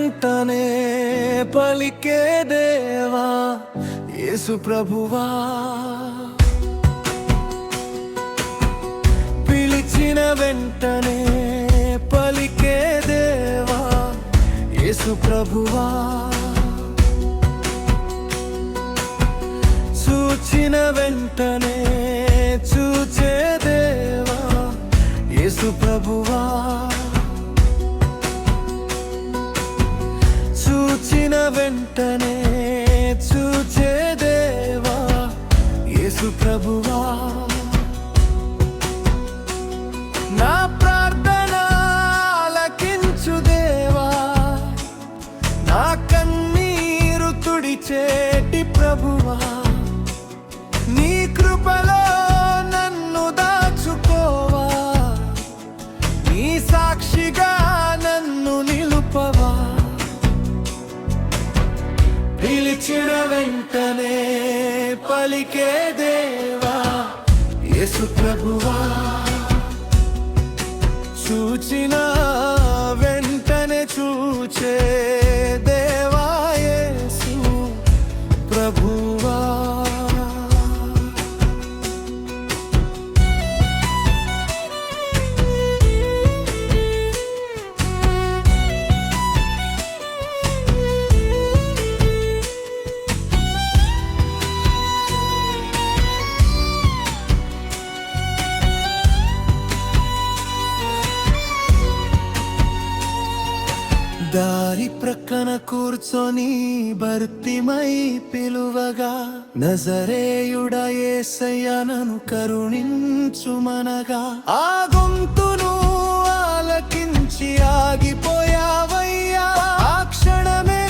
వెంటనే పలికే దేవా యేసు ప్రభువా, పిలిచిన వెంటనే పలికే దేవా యేసు ప్రభువా, చూచిన వెంటనే చూచే దేవా యేసు ప్రభువా, చూచిన వెంటనే చూచే దేవా యేసు ప్రభువా, నా ప్రార్థన ఆలకించు దేవా, నా కన్నీరు తుడిచేటి ప్రభువా, నీ కృపలో నన్ను దాచుకోవా, నీ సాక్షిగా నన్ను నిలుపవా, పిలిచిన వెంటనే పలికే దేవా యేసు ప్రభువా, చూచిన వెంటనే చూచే దేవా యేసు ప్రభువా. దారి ప్రక్కన కూర్చొని భర్తిమై పిలువగా, నజరేయుడా యేసయ్యా నన్ను కరుణించుమనగా, ఆ గొంతును ఆలకించి ఆగిపోయావయ్యా, ఆ క్షణమే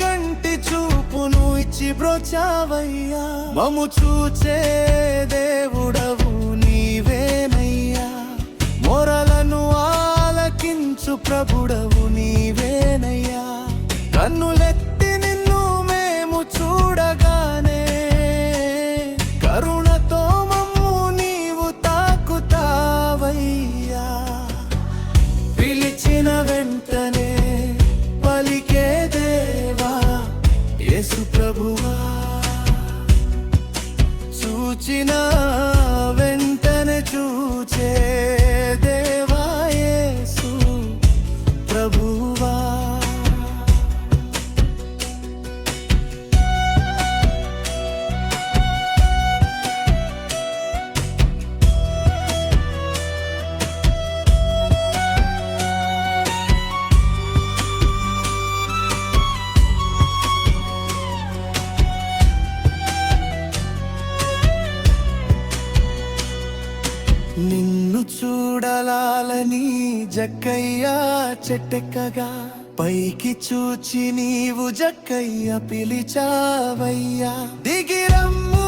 కంటి చూపును ఇచ్చి బ్రోచావయ్యా, మము చూచే దేవుడవు నీవేనయ్యా, మొరలను ఆలకించు ప్రభుడవు నీవేనయ్యా, కన్నులెత్తి నిన్ను మేము చూడగానే కరుణతో మమ్ము నీవు తాకుతావయ్యా, పిలిచిన వెంటనే పలికే దేవా యేసు ప్రభువా, చూచిన వెంటనే చూచే దేవా యేసు ప్రభువా. నిన్ను చూడలాలని జక్కయ్యా చెట్టెక్కగా, పైకి చూచి నీవు జక్కయ్య పిలిచావయ్యా, దిగిరమ్ము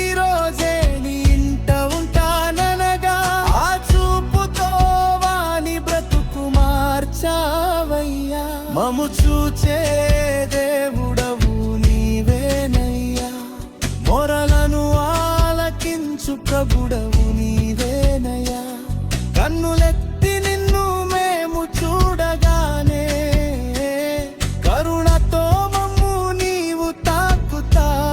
ఈరోజే నీ ఇంట ఉంటాననగా, ఆ చూపుతో వాని బ్రతుకు మార్చావయ్యా, మము చూచే దేవుడవు నీవేనయ్యా, మొరలను ఆలకించు ప్రభుడవు నీవేనయ్యా, కన్నులెత్తి నిన్ను మేము చూడగానే కరుణతో మమ్ము నీవు తాకుతావయ్యా,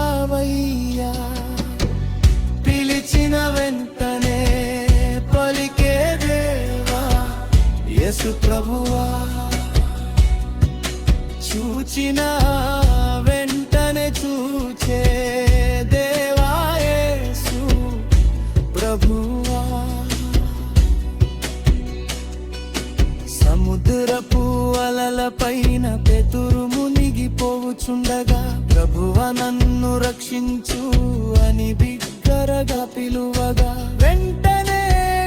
పిలిచిన వెంటనే పలికే దేవా యేసు ప్రభువా, చూచిన వెంటనే చూచే దేవా యేసు ప్రభువా. సముద్రపు అలల పైన పెతురు మునిగిపోవుచుండగా, ప్రభువా నన్ను రక్షించు అని బిగ్గరగా పిలువగా, వెంటనే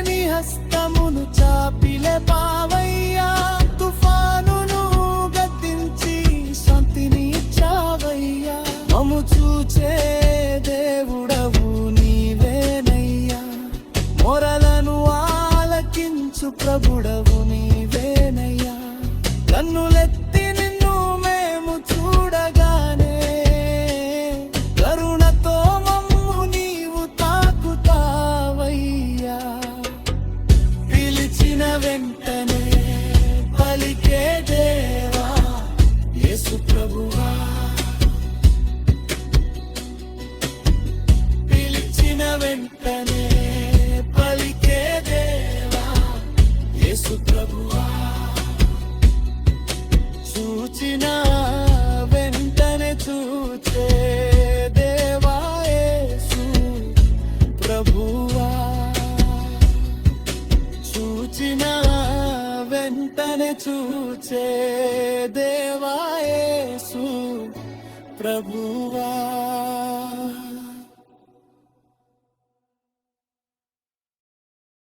నీ హస్తమును చాపిలే పావయ్యా, తుఫానును గద్దించి శాంతిని ఇచ్చావయ్యా, మము చూచే దేవుడవు నీవేనయ్యా, మొరలను ఆలకించు ప్రభుడవు నీవేనయ్యా, కన్నులెత్తి నిన్ను మేము చూడగానే కరుణతో మమ్ము నీవు తాకుతావయ్యా, వెంటనే